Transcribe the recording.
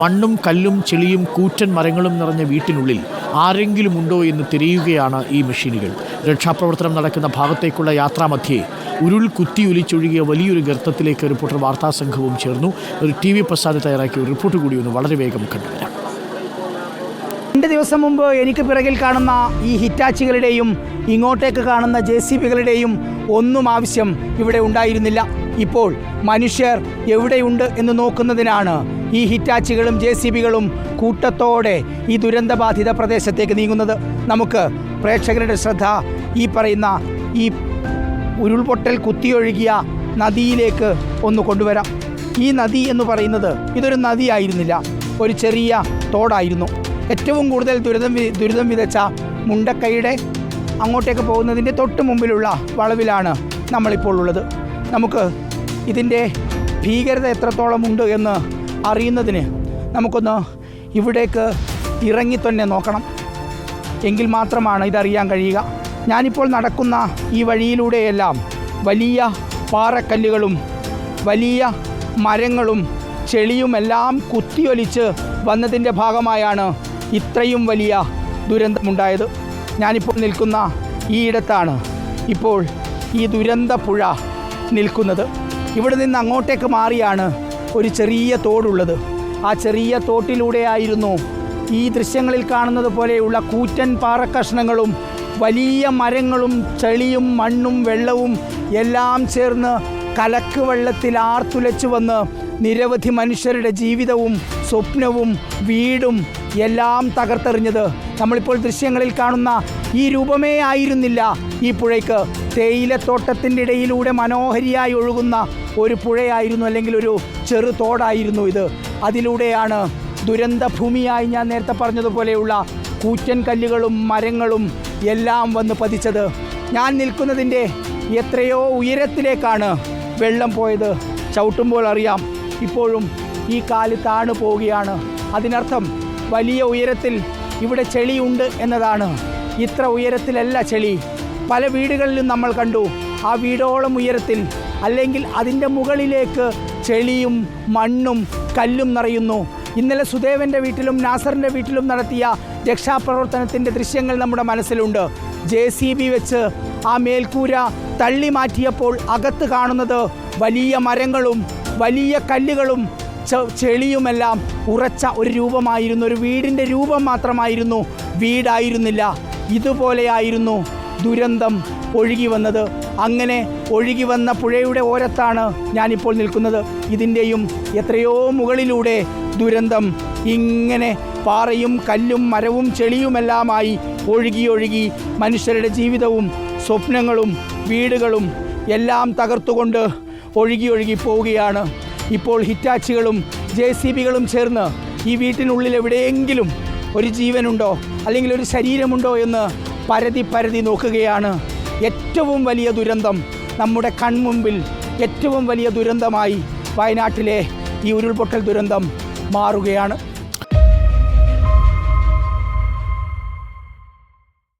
മണ്ണും കല്ലും ചെളിയും കൂറ്റൻ മരങ്ങളും നിറഞ്ഞ വീട്ടിനുള്ളിൽ ആരെങ്കിലും ഉണ്ടോ എന്ന് തിരയുകയാണ് ഈ മെഷീനുകൾ. രക്ഷാപ്രവർത്തനം നടക്കുന്ന ഭാഗത്തേക്കുള്ള യാത്രാമധ്യേ ഉരുൾ കുത്തിയൊലിച്ചൊഴുകിയ വലിയൊരു ഗർത്തത്തിലേക്ക് റിപ്പോർട്ടർ വാർത്താസംഘവും ചേർന്നു. ഒരു TV പ്രസാദ് തയ്യാറാക്കിയ ഒരു റിപ്പോർട്ട് കൂടി ഒന്ന് വളരെ വേഗം കണ്ടുവരാം. 2 ദിവസം മുമ്പ് എനിക്ക് പിറകിൽ കാണുന്ന ഈ ഹിറ്റാച്ചികളുടെയും ഇങ്ങോട്ടേക്ക് കാണുന്ന JCBകളുടെയും ഒന്നും ആവശ്യം ഇവിടെ ഉണ്ടായിരുന്നില്ല. ഇപ്പോൾ മനുഷ്യർ എവിടെയുണ്ട് എന്ന് നോക്കുന്നതിനാണ് ഈ ഹിറ്റാച്ചികളും JCBകളും കൂട്ടത്തോടെ ഈ ദുരന്തബാധിത പ്രദേശത്തേക്ക് നീങ്ങുന്നത്. നമുക്ക് പ്രേക്ഷകരുടെ ശ്രദ്ധ ഈ പറയുന്ന ഈ ഉരുൾപൊട്ടൽ കുത്തിയൊഴുകിയ നദിയിലേക്ക് ഒന്ന് കൊണ്ടുവരാം. ഈ നദി എന്ന് പറയുന്നത് ഇതൊരു നദിയായിരുന്നില്ല, ഒരു ചെറിയ തോടായിരുന്നു. ഏറ്റവും കൂടുതൽ ദുരിതം വിതച്ച മുണ്ടക്കൈയുടെ അങ്ങോട്ടേക്ക് പോകുന്നതിൻ്റെ തൊട്ട് മുമ്പിലുള്ള വളവിലാണ് നമ്മളിപ്പോൾ ഉള്ളത്. നമുക്ക് ഇതിൻ്റെ ഭീകരത എത്രത്തോളം ഉണ്ട് എന്ന് അറിയുന്നതിന് നമുക്കൊന്ന് ഇവിടേക്ക് ഇറങ്ങി തന്നെ നോക്കണം. എങ്കിൽ മാത്രമാണ് ഇതറിയാൻ കഴിയുക. ഞാനിപ്പോൾ നടക്കുന്ന ഈ വഴിയിലൂടെയെല്ലാം വലിയ പാറക്കല്ലുകളും വലിയ മരങ്ങളും ചെളിയുമെല്ലാം കുത്തിയൊലിച്ച് വന്നതിൻ്റെ ഭാഗമായാണ് ഇത്രയും വലിയ ദുരന്തമുണ്ടായത്. ഞാനിപ്പോൾ നിൽക്കുന്ന ഈ ഇടത്താണ് ഇപ്പോൾ ഈ ദുരന്ത പുഴ നിൽക്കുന്നത്. ഇവിടെ നിന്ന് അങ്ങോട്ടേക്ക് മാറിയാണ് ഒരു ചെറിയ തോടുള്ളത്. ആ ചെറിയ തോട്ടിലൂടെയായിരുന്നു ഈ ദൃശ്യങ്ങളിൽ കാണുന്നത് പോലെയുള്ള കൂറ്റൻ പാറക്കഷ്ണങ്ങളും വലിയ മരങ്ങളും ചെളിയും മണ്ണും വെള്ളവും എല്ലാം ചേർന്ന് കലക്ക് വെള്ളത്തിൽ ആർത്തുലച്ചു വന്ന് നിരവധി മനുഷ്യരുടെ ജീവിതവും സ്വപ്നവും വീടും എല്ലാം തകർത്തെറിഞ്ഞത്. നമ്മളിപ്പോൾ ദൃശ്യങ്ങളിൽ കാണുന്ന ഈ രൂപമേ ആയിരുന്നില്ല ഈ പുഴയ്ക്ക്. തേയിലത്തോട്ടത്തിൻ്റെ ഇടയിലൂടെ മനോഹരിയായി ഒഴുകുന്ന ഒരു പുഴയായിരുന്നു, അല്ലെങ്കിൽ ഒരു ചെറു തോടായിരുന്നു ഇത്. അതിലൂടെയാണ് ദുരന്ത ഭൂമിയായി ഞാൻ നേരത്തെ പറഞ്ഞതുപോലെയുള്ള കൂറ്റൻ കല്ലുകളും മരങ്ങളും എല്ലാം വന്ന് പതിച്ചത്. ഞാൻ നിൽക്കുന്നതിൻ്റെ എത്രയോ ഉയരത്തിലേക്കാണ് വെള്ളം പോയത്. ചവിട്ടുമ്പോൾ അറിയാം ഇപ്പോഴും ഈ കാല് താണു പോവുകയാണ്. അതിനർത്ഥം വലിയ ഉയരത്തിൽ ഇവിടെ ചെളിയുണ്ട് എന്നതാണ്. ഇത്ര ഉയരത്തിലല്ല ചെളി. പല വീടുകളിലും നമ്മൾ കണ്ടു ആ വീടോളം ഉയരത്തിൽ, അല്ലെങ്കിൽ അതിൻ്റെ മുകളിലേക്ക് ചെളിയും മണ്ണും കല്ലും നിറയുന്നു. ഇന്നലെ സുദേവൻ്റെ വീട്ടിലും നാസറിൻ്റെ വീട്ടിലും നടത്തിയ രക്ഷാപ്രവർത്തനത്തിൻ്റെ ദൃശ്യങ്ങൾ നമ്മുടെ മനസ്സിലുണ്ട്. JCB വെച്ച് ആ മേൽക്കൂര തള്ളി മാറ്റിയപ്പോൾ അകത്ത് കാണുന്നത് വലിയ മരങ്ങളും വലിയ കല്ലുകളും ചെളിയുമെല്ലാം ഉറച്ച ഒരു രൂപമായിരുന്നു. ഒരു വീടിൻ്റെ രൂപം മാത്രമായിരുന്നു, വീടായിരുന്നില്ല. ഇതുപോലെയായിരുന്നു ദുരന്തം ഒഴുകി വന്നത്. അങ്ങനെ ഒഴുകി വന്ന പുഴയുടെ ഓരത്താണ് ഞാനിപ്പോൾ നിൽക്കുന്നത്. ഇതിൻ്റെയും എത്രയോ മുകളിലൂടെ ദുരന്തം ഇങ്ങനെ പാറയും കല്ലും മരവും ചെളിയുമെല്ലാമായി ഒഴുകി മനുഷ്യരുടെ ജീവിതവും സ്വപ്നങ്ങളും വീടുകളും എല്ലാം തകർത്തുകൊണ്ട് ഒഴുകി പോവുകയാണ്. ഇപ്പോൾ ഹിറ്റാച്ചികളും JCBകളും ചേർന്ന് ഈ വീട്ടിനുള്ളിൽ എവിടെയെങ്കിലും ഒരു ജീവനുണ്ടോ അല്ലെങ്കിൽ ഒരു ശരീരമുണ്ടോ എന്ന് പരതി നോക്കുകയാണ്. ഏറ്റവും വലിയ ദുരന്തം നമ്മുടെ കൺമുമ്പിൽ, ഏറ്റവും വലിയ ദുരന്തമായി വയനാട്ടിലെ ഈ ഉരുൾപൊട്ടൽ ദുരന്തം മാറുകയാണ്.